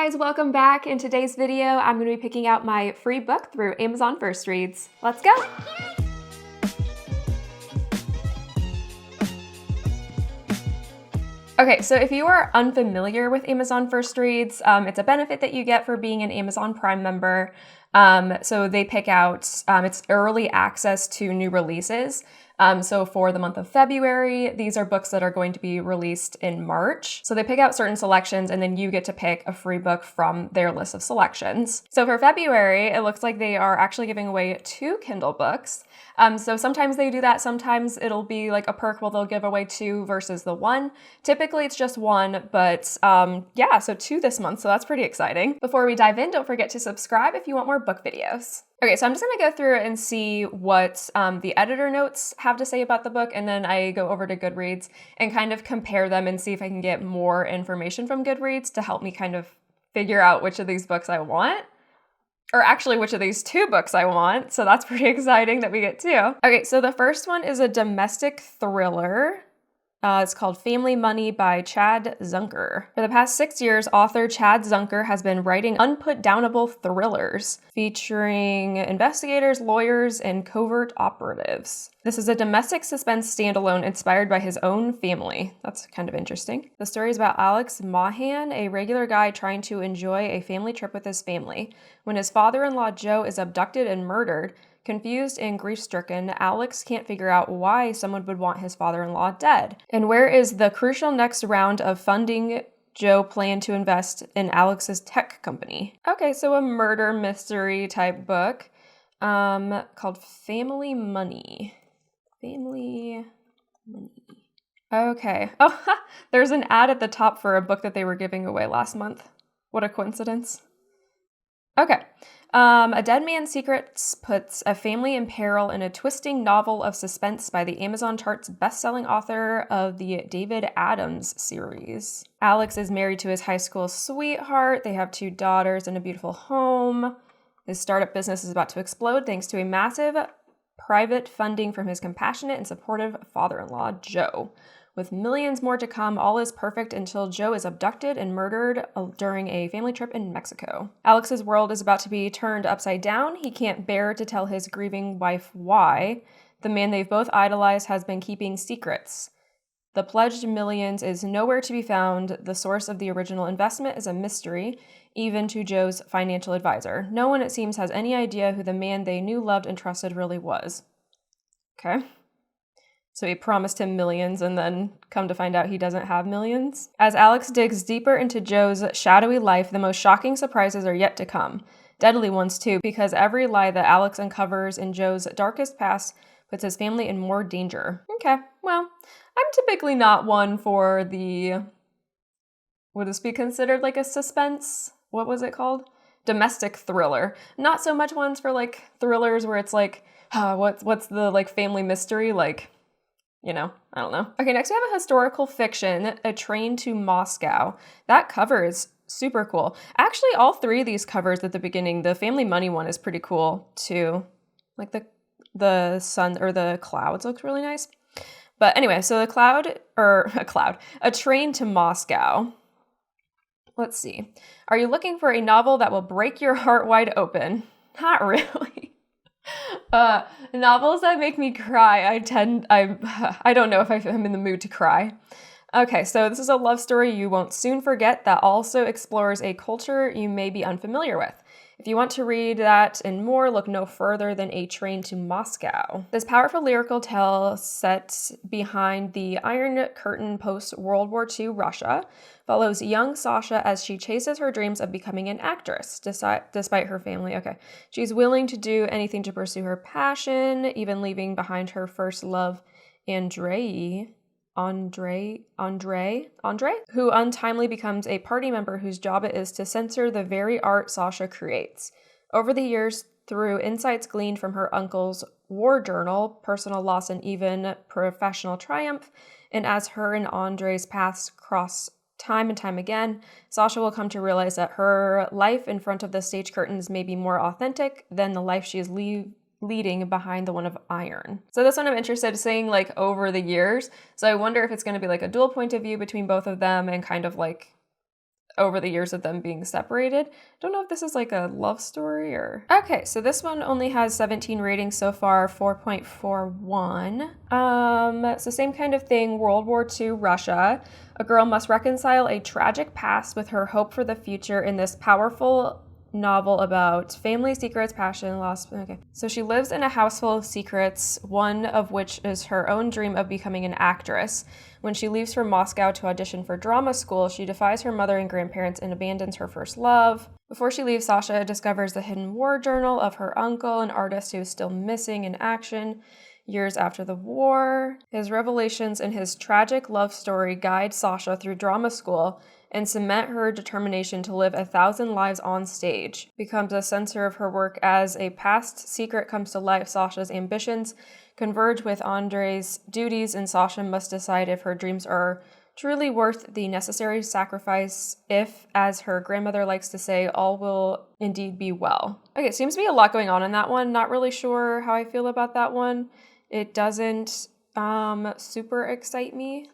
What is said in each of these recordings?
guys, welcome back. In today's video, I'm going to be picking out my free book through Amazon First Reads. Let's go! Okay, so if you are unfamiliar with Amazon First Reads, it's a benefit that you get for being an Amazon Prime member. So they pick out, it's early access to new releases. So for the month of February, these are books that are going to be released in March. So they pick out certain selections and then you get to pick a free book from their list of selections. So for February, it looks like they are actually giving away 2 Kindle books. So sometimes they do that. Sometimes it'll be like a perk where they'll give away 2 versus the 1. Typically it's just 1, but yeah, so 2 this month. So that's pretty exciting. Before we dive in, don't forget to subscribe if you want more book videos. Okay, so I'm just gonna go through and see what the editor notes have to say about the book, and then I go over to Goodreads and kind of compare them and see if I can get more information from Goodreads to help me kind of figure out which of these books I want. Or actually, which of these 2 books I want, so that's pretty exciting that we get 2. Okay, so the first one is a domestic thriller. It's called Family Money by Chad Zunker. For the past 6 years, author Chad Zunker has been writing unput-downable thrillers featuring investigators, lawyers, and covert operatives. This is a domestic suspense standalone inspired by his own family. That's kind of interesting. The story is about Alex Mahan, a regular guy trying to enjoy a family trip with his family. When his father-in-law Joe is abducted and murdered, confused and grief-stricken, Alex can't figure out why someone would want his father-in-law dead. And where is the crucial next round of funding Joe planned to invest in Alex's tech company? Okay, so a murder mystery type book called Family Money. Family Money. Okay. Oh, there's an ad at the top for a book that they were giving away last month. What a coincidence. Okay. A Dead Man's Secrets puts a family in peril in a twisting novel of suspense by the Amazon charts best-selling author of the David Adams series. Alex is married to his high school sweetheart. They have 2 daughters and a beautiful home. His startup business is about to explode thanks to a massive private funding from his compassionate and supportive father-in-law, Joe. With millions more to come, all is perfect until Joe is abducted and murdered during a family trip in Mexico. Alex's world is about to be turned upside down. He can't bear to tell his grieving wife why. The man they've both idolized has been keeping secrets. The pledged millions is nowhere to be found. The source of the original investment is a mystery, even to Joe's financial advisor. No one, it seems, has any idea who the man they knew, loved, and trusted really was. Okay. So he promised him millions and then come to find out he doesn't have millions. As Alex digs deeper into Joe's shadowy life, the most shocking surprises are yet to come. Deadly ones too, because every lie that Alex uncovers in Joe's darkest past puts his family in more danger. Okay, well, I'm typically not one for the... Would this be considered like a suspense? What was it called? Domestic thriller. Not so much ones for like thrillers where it's like, what's the like family mystery like? You know, I don't know. Okay, next we have a historical fiction, A Train to Moscow. That cover is super cool. Actually, all 3 of these covers at the beginning, the Family Money one is pretty cool too. Like the sun or the clouds looks really nice. But anyway, so A Train to Moscow. Let's see. Are you looking for a novel that will break your heart wide open? Not really. Novels that make me cry, I don't know if I'm in the mood to cry. Okay, so this is a love story you won't soon forget that also explores a culture you may be unfamiliar with. If you want to read that and more, look no further than A Train to Moscow. This powerful lyrical tale set behind the Iron Curtain post-World War II Russia follows young Sasha as she chases her dreams of becoming an actress, despite her family. Okay, she's willing to do anything to pursue her passion, even leaving behind her first love, Andre, who untimely becomes a party member whose job it is to censor the very art Sasha creates. Over the years, through insights gleaned from her uncle's war journal, personal loss, and even professional triumph, and as her and Andre's paths cross time and time again, Sasha will come to realize that her life in front of the stage curtains may be more authentic than the life she is leading behind the one of iron. So this one I'm interested in seeing like over the years. So I wonder if it's going to be like a dual point of view between both of them and kind of like over the years of them being separated. Don't know if this is like a love story or... Okay, so this one only has 17 ratings so far, 4.41. So same kind of thing, World War II Russia. A girl must reconcile a tragic past with her hope for the future in this powerful novel about family secrets, passion, loss. Okay. So she lives in a house full of secrets, one of which is her own dream of becoming an actress. When she leaves for Moscow to audition for drama school, she defies her mother and grandparents and abandons her first love. Before she leaves, Sasha discovers the hidden war journal of her uncle, an artist who is still missing in action years after the war. His revelations and his tragic love story guide Sasha through drama school and cement her determination to live 1,000 lives on stage. Becomes a censor of her work as a past secret comes to life. Sasha's ambitions converge with Andrei's duties, and Sasha must decide if her dreams are truly worth the necessary sacrifice, if, as her grandmother likes to say, all will indeed be well. Okay, seems to be a lot going on in that one. Not really sure how I feel about that one. It doesn't super excite me.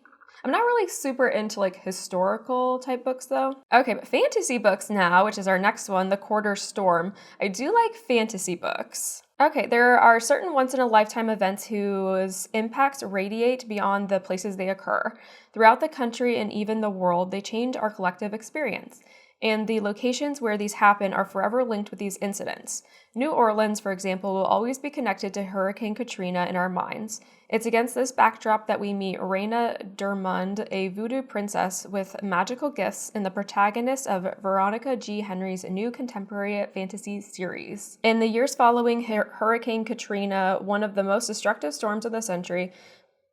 I'm not really super into like historical type books though. Okay, but fantasy books now, which is our next one, The Quarter Storm. I do like fantasy books. Okay, there are certain once-in-a-lifetime events whose impacts radiate beyond the places they occur. Throughout the country and even the world, they change our collective experience. And the locations where these happen are forever linked with these incidents. New Orleans, for example, will always be connected to Hurricane Katrina in our minds. It's against this backdrop that we meet Reina Dermond, a voodoo princess with magical gifts and the protagonist of Veronica G. Henry's new contemporary fantasy series. In the years following Hurricane Katrina, one of the most destructive storms of the century,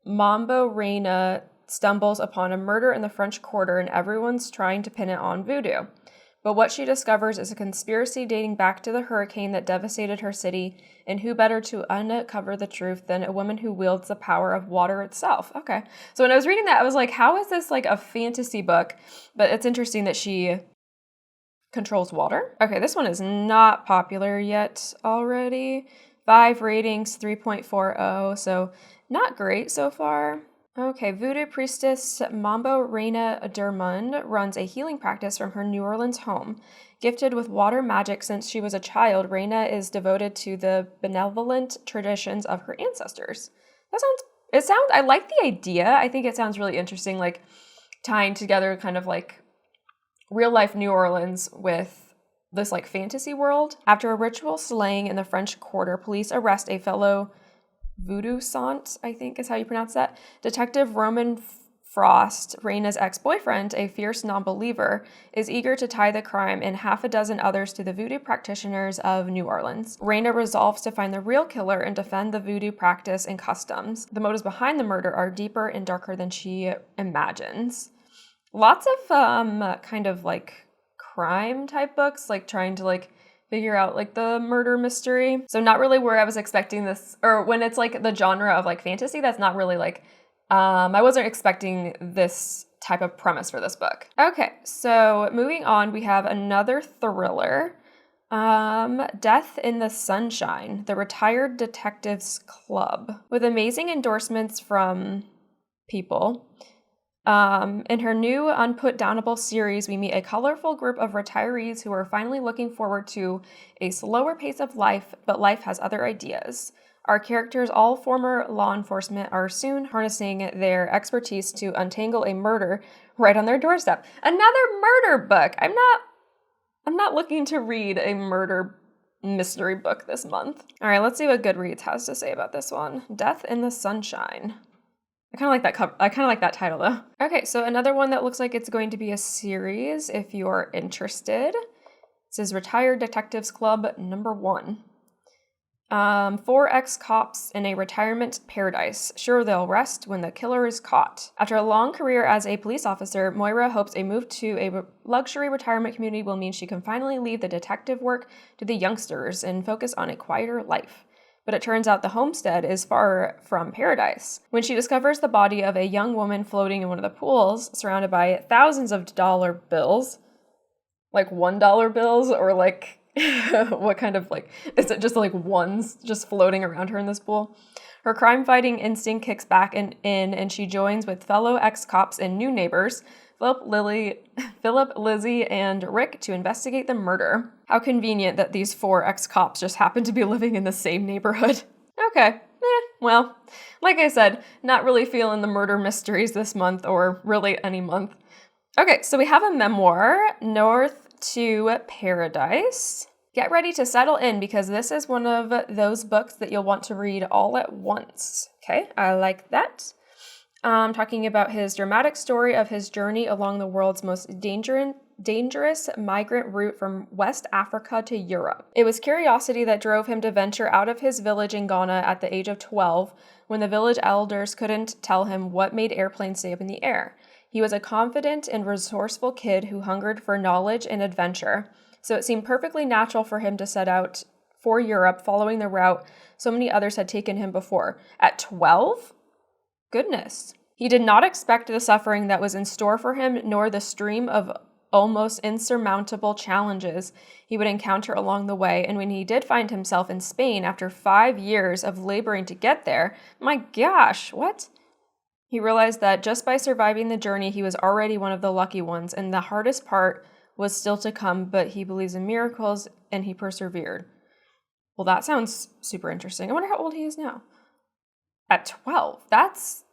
Mambo Reina stumbles upon a murder in the French Quarter and everyone's trying to pin it on voodoo. But what she discovers is a conspiracy dating back to the hurricane that devastated her city, and who better to uncover the truth than a woman who wields the power of water itself. Okay, so when I was reading that, I was like, how is this like a fantasy book? But it's interesting that she controls water. Okay, this one is not popular yet already. 5 ratings, 3.40, so not great so far. Okay, voodoo priestess Mambo Reina Dermond runs a healing practice from her New Orleans home. Gifted with water magic since she was a child, Reina is devoted to the benevolent traditions of her ancestors. I like the idea. I think it sounds really interesting, like tying together kind of like real life New Orleans with this like fantasy world. After a ritual slaying in the French Quarter, police arrest a fellow voodoo sant, I think is how you pronounce that. Detective Roman Frost, Reina's ex-boyfriend, a fierce non-believer, is eager to tie the crime and half a dozen others to the voodoo practitioners of New Orleans. Reina resolves to find the real killer and defend the voodoo practice and customs. The motives behind the murder are deeper and darker than she imagines. Lots of kind of like crime type books, like trying to like figure out like the murder mystery. So not really where I was expecting this, or when it's like the genre of like fantasy, that's not really like, I wasn't expecting this type of premise for this book. Okay, so moving on, we have another thriller, Death in the Sunshine, The Retired Detectives Club, with amazing endorsements from people. In her new Unputdownable series, we meet a colorful group of retirees who are finally looking forward to a slower pace of life, but life has other ideas. Our characters, all former law enforcement, are soon harnessing their expertise to untangle a murder right on their doorstep. Another murder book! I'm not looking to read a murder mystery book this month. All right, let's see what Goodreads has to say about this one. Death in the Sunshine. I kind of like that cover. I kind of like that title though. Okay, so another one that looks like it's going to be a series if you're interested. This is Retired Detectives Club #1. 4 ex-cops in a retirement paradise. Sure, they'll rest when the killer is caught. After a long career as a police officer, Moira hopes a move to a luxury retirement community will mean she can finally leave the detective work to the youngsters and focus on a quieter life. But it turns out the homestead is far from paradise. When she discovers the body of a young woman floating in one of the pools, surrounded by thousands of dollar bills, like $1 bills, or like, what kind of like, is it just like ones just floating around her in this pool? Her crime-fighting instinct kicks back and she joins with fellow ex-cops and new neighbors, Philip, Lizzie, and Rick to investigate the murder. How convenient that these 4 ex-cops just happen to be living in the same neighborhood. Okay, well, like I said, not really feeling the murder mysteries this month, or really any month. Okay, so we have a memoir, North to Paradise. Get ready to settle in because this is one of those books that you'll want to read all at once. Okay, I like that. Talking about his dramatic story of his journey along the world's most dangerous migrant route from West Africa to Europe. It was curiosity that drove him to venture out of his village in Ghana at the age of 12, when the village elders couldn't tell him what made airplanes stay up in the air. He was a confident and resourceful kid who hungered for knowledge and adventure, so it seemed perfectly natural for him to set out for Europe, following the route so many others had taken him before. At 12? Goodness. He did not expect the suffering that was in store for him, nor the stream of almost insurmountable challenges he would encounter along the way. And when he did find himself in Spain after 5 years of laboring to get there, my gosh, what? He realized that just by surviving the journey, he was already one of the lucky ones, and the hardest part was still to come, but he believes in miracles, and he persevered. Well, that sounds super interesting. I wonder how old he is now. At 12. That's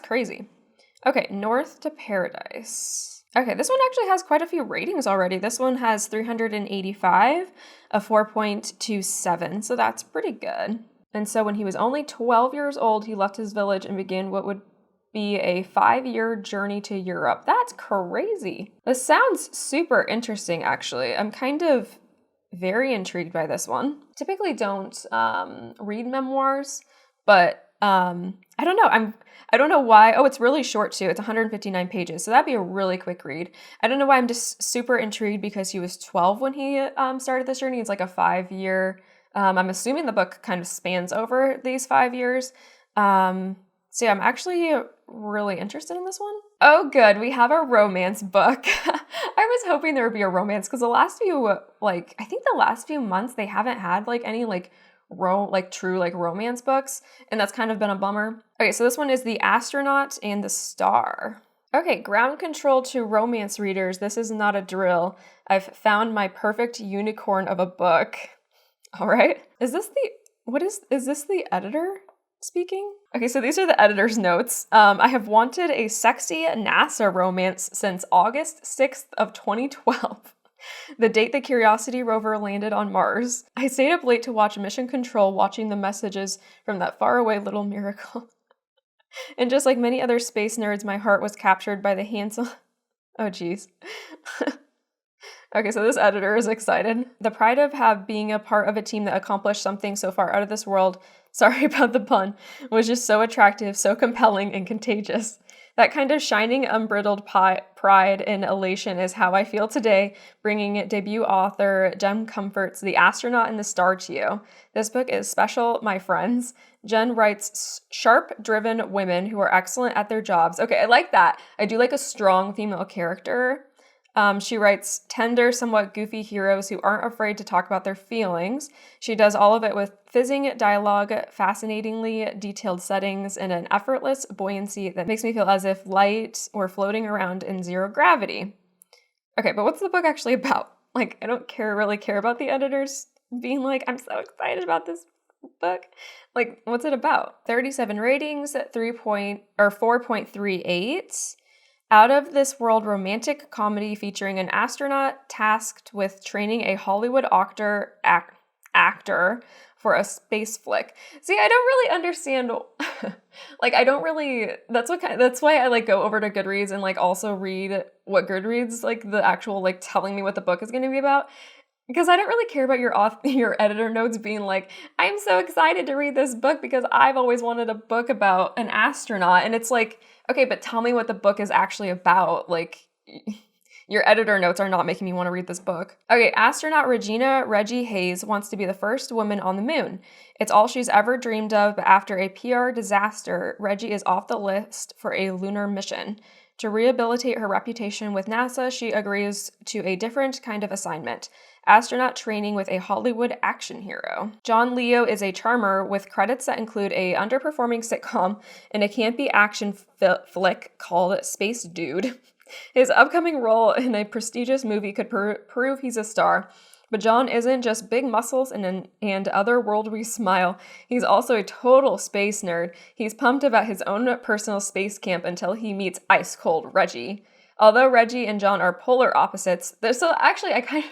crazy. Okay, North to Paradise. Okay, this one actually has quite a few ratings already. This one has 385, a 4.27, so that's pretty good. And so when he was only 12 years old, he left his village and began what would be a 5-year journey to Europe. That's crazy. This sounds super interesting, actually. I'm kind of very intrigued by this one. Typically don't read memoirs, but I don't know. I don't know why. Oh, it's really short too. It's 159 pages, so that'd be a really quick read. I don't know why I'm just super intrigued because he was 12 when he started this journey. It's like a 5-year. I'm assuming the book kind of spans over these 5 years. So yeah, I'm actually really interested in this one. Oh, good. We have a romance book. I was hoping there would be a romance because the last few months they haven't had any true romance books, and that's kind of been a bummer. Okay, so this one is The Astronaut and the Star. Okay, ground control to romance readers. This is not a drill. I've found my perfect unicorn of a book. All right. Is this the editor speaking? Okay, so these are the editor's notes. I have wanted a sexy NASA romance since August 6th of 2012. The date the Curiosity rover landed on Mars. I stayed up late to watch Mission Control, watching the messages from that faraway little miracle. And just like many other space nerds, my heart was captured by the handsome... Oh, geez. Okay, so this editor is excited. The pride of being a part of a team that accomplished something so far out of this world, sorry about the pun, was just so attractive, so compelling, and contagious. That kind of shining, unbridled pride and elation is how I feel today, bringing debut author Jen Comfort's The Astronaut and the Star to you. This book is special, my friends. Jen writes sharp-driven women who are excellent at their jobs. Okay, I like that. I do like a strong female character. She writes tender, somewhat goofy heroes who aren't afraid to talk about their feelings. She does all of it with fizzing dialogue, fascinatingly detailed settings, and an effortless buoyancy that makes me feel as if light were floating around in zero gravity. Okay, but what's the book actually about? I don't really care about the editors being like, I'm so excited about this book. What's it about? 37 ratings, 4.38. Out of this world romantic comedy featuring an astronaut tasked with training a Hollywood actor for a space flick. See, I don't really understand. That's why I go over to Goodreads and also read what Goodreads the actual telling me what the book is going to be about. Because I don't really care about your editor notes being like, I'm so excited to read this book because I've always wanted a book about an astronaut. And it's like, okay, but tell me what the book is actually about. Your editor notes are not making me want to read this book. Okay, astronaut Reggie Hayes wants to be the first woman on the moon. It's all she's ever dreamed of, but after a PR disaster, Reggie is off the list for a lunar mission. To rehabilitate her reputation with NASA, she agrees to a different kind of assignment: astronaut training with a Hollywood action hero. John Leo is a charmer with credits that include a underperforming sitcom and a campy action flick called Space Dude. His upcoming role in a prestigious movie could prove he's a star. But John isn't just big muscles and otherworldly smile. He's also a total space nerd. He's pumped about his own personal space camp until he meets ice-cold Reggie. Although Reggie and John are polar opposites, so actually I kind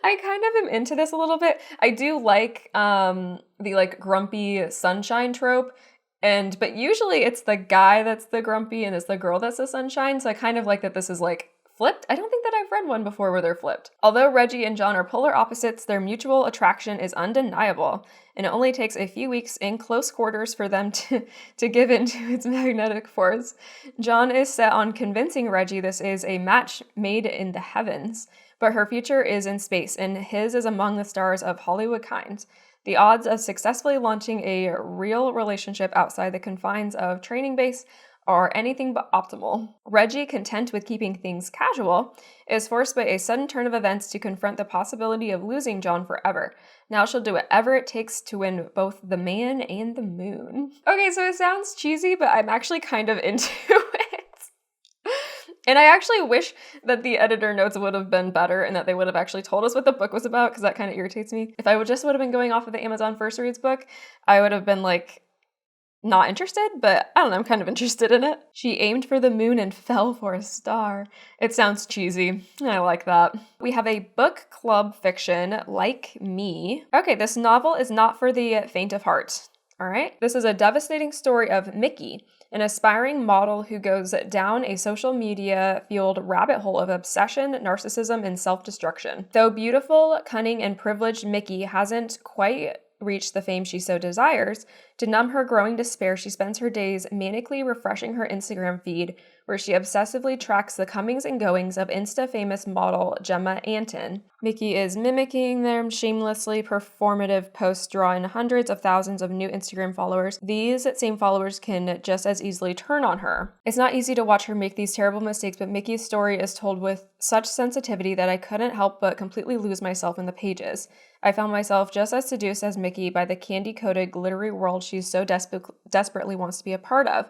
of am into this a little bit. I do like the like grumpy sunshine trope. But usually it's the guy that's the grumpy and it's the girl that's the sunshine. So I kind of like that this is like flipped. I don't think that I've read one before where they're flipped. Although Reggie and John are polar opposites, their mutual attraction is undeniable, and it only takes a few weeks in close quarters for them to give in to its magnetic force. John is set on convincing Reggie this is a match made in the heavens, but her future is in space, and his is among the stars of Hollywood kind. The odds of successfully launching a real relationship outside the confines of training base are anything but optimal. Reggie, content with keeping things casual, is forced by a sudden turn of events to confront the possibility of losing John forever. Now she'll do whatever it takes to win both the man and the moon. Okay, so it sounds cheesy, but I'm actually kind of into it. And I actually wish that the editor notes would have been better and that they would have actually told us what the book was about, because that kind of irritates me. If I would have been going off of the Amazon First Reads book, I would have been like, not interested, but I don't know, I'm kind of interested in it. She aimed for the moon and fell for a star. It sounds cheesy. I like that. We have a book club fiction, Like Me. Okay, this novel is not for the faint of heart. All right? This is a devastating story of Mickey, an aspiring model who goes down a social media-fueled rabbit hole of obsession, narcissism, and self-destruction. Though beautiful, cunning, and privileged, Mickey hasn't quite reached the fame she so desires. To numb her growing despair, she spends her days manically refreshing her Instagram feed, where she obsessively tracks the comings and goings of Insta-famous model Gemma Anton. Mickey is mimicking their shamelessly performative posts, drawing hundreds of thousands of new Instagram followers. These same followers can just as easily turn on her. It's not easy to watch her make these terrible mistakes, but Mickey's story is told with such sensitivity that I couldn't help but completely lose myself in the pages. I found myself just as seduced as Mickey by the candy-coated, glittery world she so desperately wants to be a part of.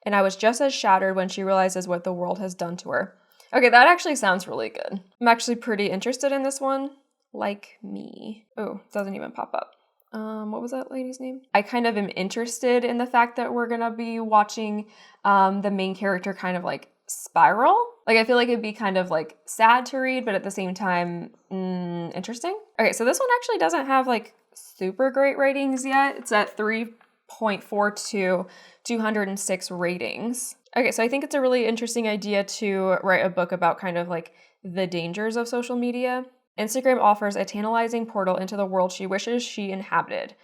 And I was just as shattered when she realizes what the world has done to her. Okay, that actually sounds really good. I'm actually pretty interested in this one. Like Me. Oh, doesn't even pop up. What was that lady's name? I kind of am interested in the fact that we're gonna be watching the main character kind of like spiral. Like, I feel like it'd be kind of like sad to read, but at the same time, interesting. Okay, so this one actually doesn't have like super great ratings yet. It's at 3.42, 206 ratings. Okay, so I think it's a really interesting idea to write a book about kind of like the dangers of social media. Instagram offers a tantalizing portal into the world she wishes she inhabited.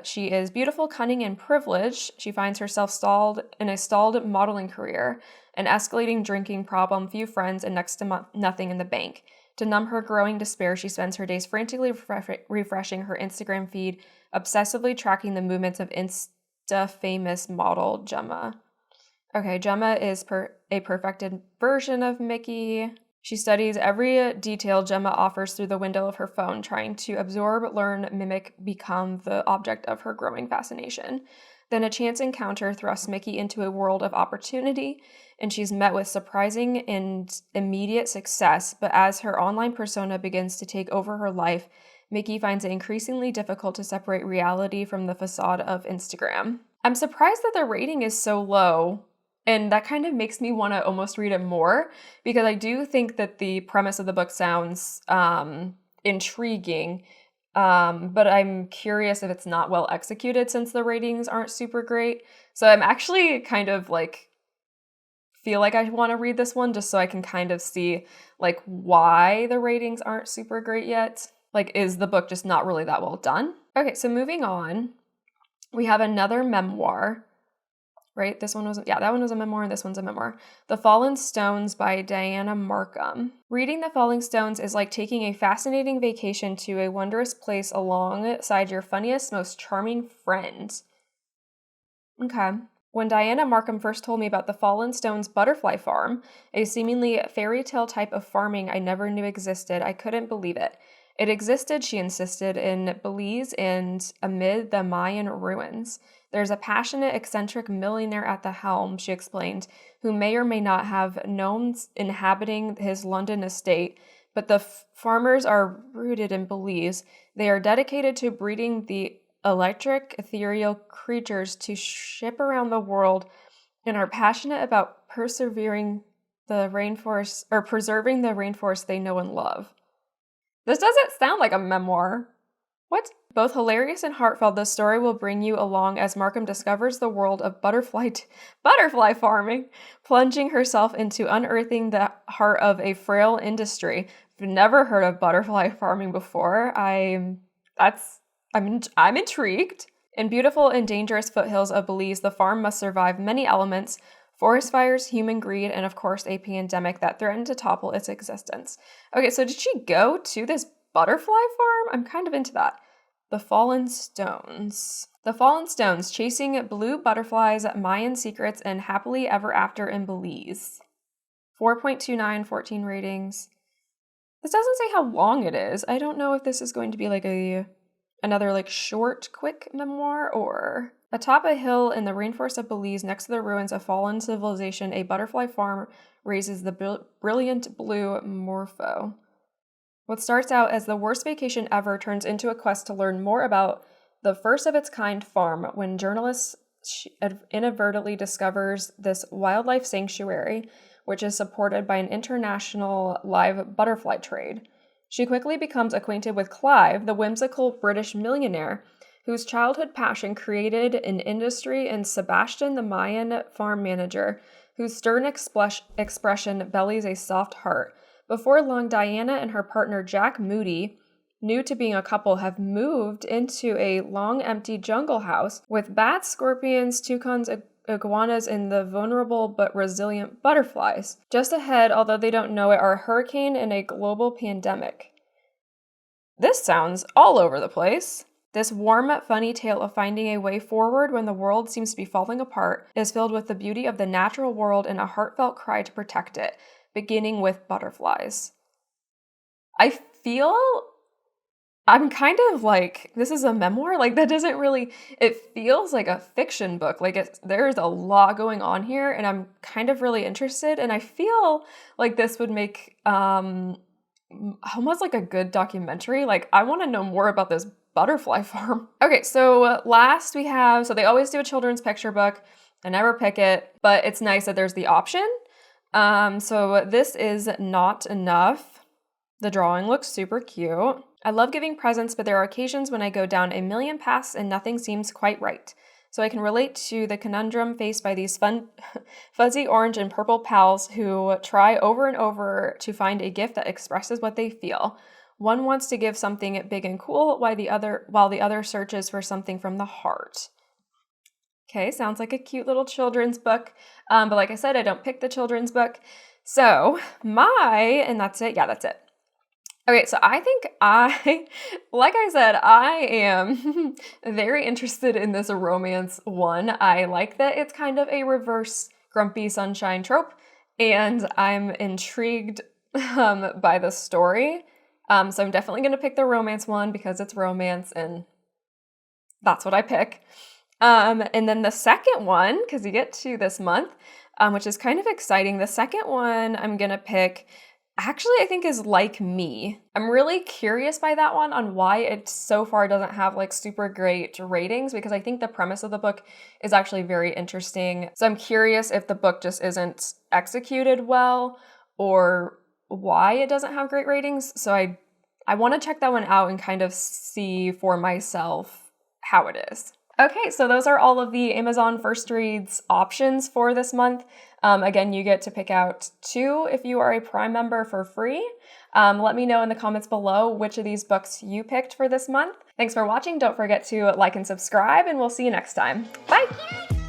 She is beautiful, cunning, and privileged. She finds herself stalled in a stalled modeling career, an escalating drinking problem, few friends, and next to nothing in the bank. To numb her growing despair, she spends her days frantically refreshing her Instagram feed, obsessively tracking the movements of Insta-famous model Gemma. Okay, Gemma is a perfected version of Mickey. She studies every detail Gemma offers through the window of her phone, trying to absorb, learn, mimic, become the object of her growing fascination. Then a chance encounter thrusts Mickey into a world of opportunity, and she's met with surprising and immediate success. But as her online persona begins to take over her life, Mickey finds it increasingly difficult to separate reality from the facade of Instagram. I'm surprised that the rating is so low. And that kind of makes me want to almost read it more, because I do think that the premise of the book sounds intriguing, but I'm curious if it's not well executed since the ratings aren't super great. So I'm actually kind of like feel like I want to read this one just so I can kind of see like why the ratings aren't super great yet. Like, is the book just not really that well done? Okay, so moving on, we have another memoir. Right? That one was a memoir, and this one's a memoir. The Fallen Stones by Diana Marcum. Reading The Falling Stones is like taking a fascinating vacation to a wondrous place alongside your funniest, most charming friend. Okay. When Diana Marcum first told me about the Fallen Stones butterfly farm, a seemingly fairy tale type of farming I never knew existed, I couldn't believe it. It existed, she insisted, in Belize and amid the Mayan ruins. There's a passionate, eccentric millionaire at the helm, she explained, who may or may not have gnomes inhabiting his London estate, but the farmers are rooted in Belize. They are dedicated to breeding the electric, ethereal creatures to ship around the world and are passionate about preserving the rainforest they know and love. This doesn't sound like a memoir. What? Both hilarious and heartfelt, this story will bring you along as Marcum discovers the world of butterfly farming, plunging herself into unearthing the heart of a frail industry. I've never heard of butterfly farming before. I'm intrigued. In beautiful and dangerous foothills of Belize, the farm must survive many elements: forest fires, human greed, and of course a pandemic that threatened to topple its existence. Okay, so did she go to this butterfly farm? I'm kind of into that. The Fallen Stones. The Fallen Stones, chasing blue butterflies, Mayan secrets, and happily ever after in Belize. 4.29, 14 ratings. This doesn't say how long it is. I don't know if this is going to be like another short, quick memoir, or... Atop a hill in the rainforest of Belize, next to the ruins of fallen civilization, a butterfly farm raises the brilliant blue morpho. What starts out as the worst vacation ever turns into a quest to learn more about the first of its kind farm when journalists inadvertently discovers this wildlife sanctuary, which is supported by an international live butterfly trade. She quickly becomes acquainted with Clive, the whimsical British millionaire, whose childhood passion created an industry, and Sebastian, the Mayan farm manager, whose stern expression bellies a soft heart. Before long, Diana and her partner Jack Moody, new to being a couple, have moved into a long empty jungle house with bats, scorpions, toucans, iguanas, and the vulnerable but resilient butterflies. Just ahead, although they don't know it, are a hurricane and a global pandemic. This sounds all over the place. This warm, funny tale of finding a way forward when the world seems to be falling apart is filled with the beauty of the natural world and a heartfelt cry to protect it, beginning with butterflies. I feel I'm kind of like, this is a memoir? That doesn't really, it feels like a fiction book. There's a lot going on here, and I'm kind of really interested, and I feel like this would make almost like a good documentary. I want to know more about this butterfly farm. Okay, so last we have, so they always do a children's picture book. I never pick it, but it's nice that there's the option. So this is Not Enough. The drawing looks super cute. I love giving presents, but there are occasions when I go down a million paths and nothing seems quite right. So I can relate to the conundrum faced by these fun, fuzzy orange and purple pals who try over and over to find a gift that expresses what they feel. One wants to give something big and cool, while the other searches for something from the heart. Okay, sounds like a cute little children's book. But like I said, I don't pick the children's book. So and that's it. Yeah, that's it. Okay, so I think like I said, I am very interested in this romance one. I like that it's kind of a reverse Grumpy Sunshine trope, and I'm intrigued by the story. So I'm definitely going to pick the romance one because it's romance, and that's what I pick. And then the second one, because you get to this month, which is kind of exciting. The second one I'm going to pick, actually, I think is Like Me. I'm really curious by that one on why it so far doesn't have super great ratings, because I think the premise of the book is actually very interesting. So I'm curious if the book just isn't executed well or why it doesn't have great ratings. So I want to check that one out and kind of see for myself how it is. Okay, so those are all of the Amazon First Reads options for this month. Again, you get to pick out 2 if you are a Prime member for free. Let me know in the comments below which of these books you picked for this month. Thanks for watching. Don't forget to like and subscribe, and we'll see you next time. Bye!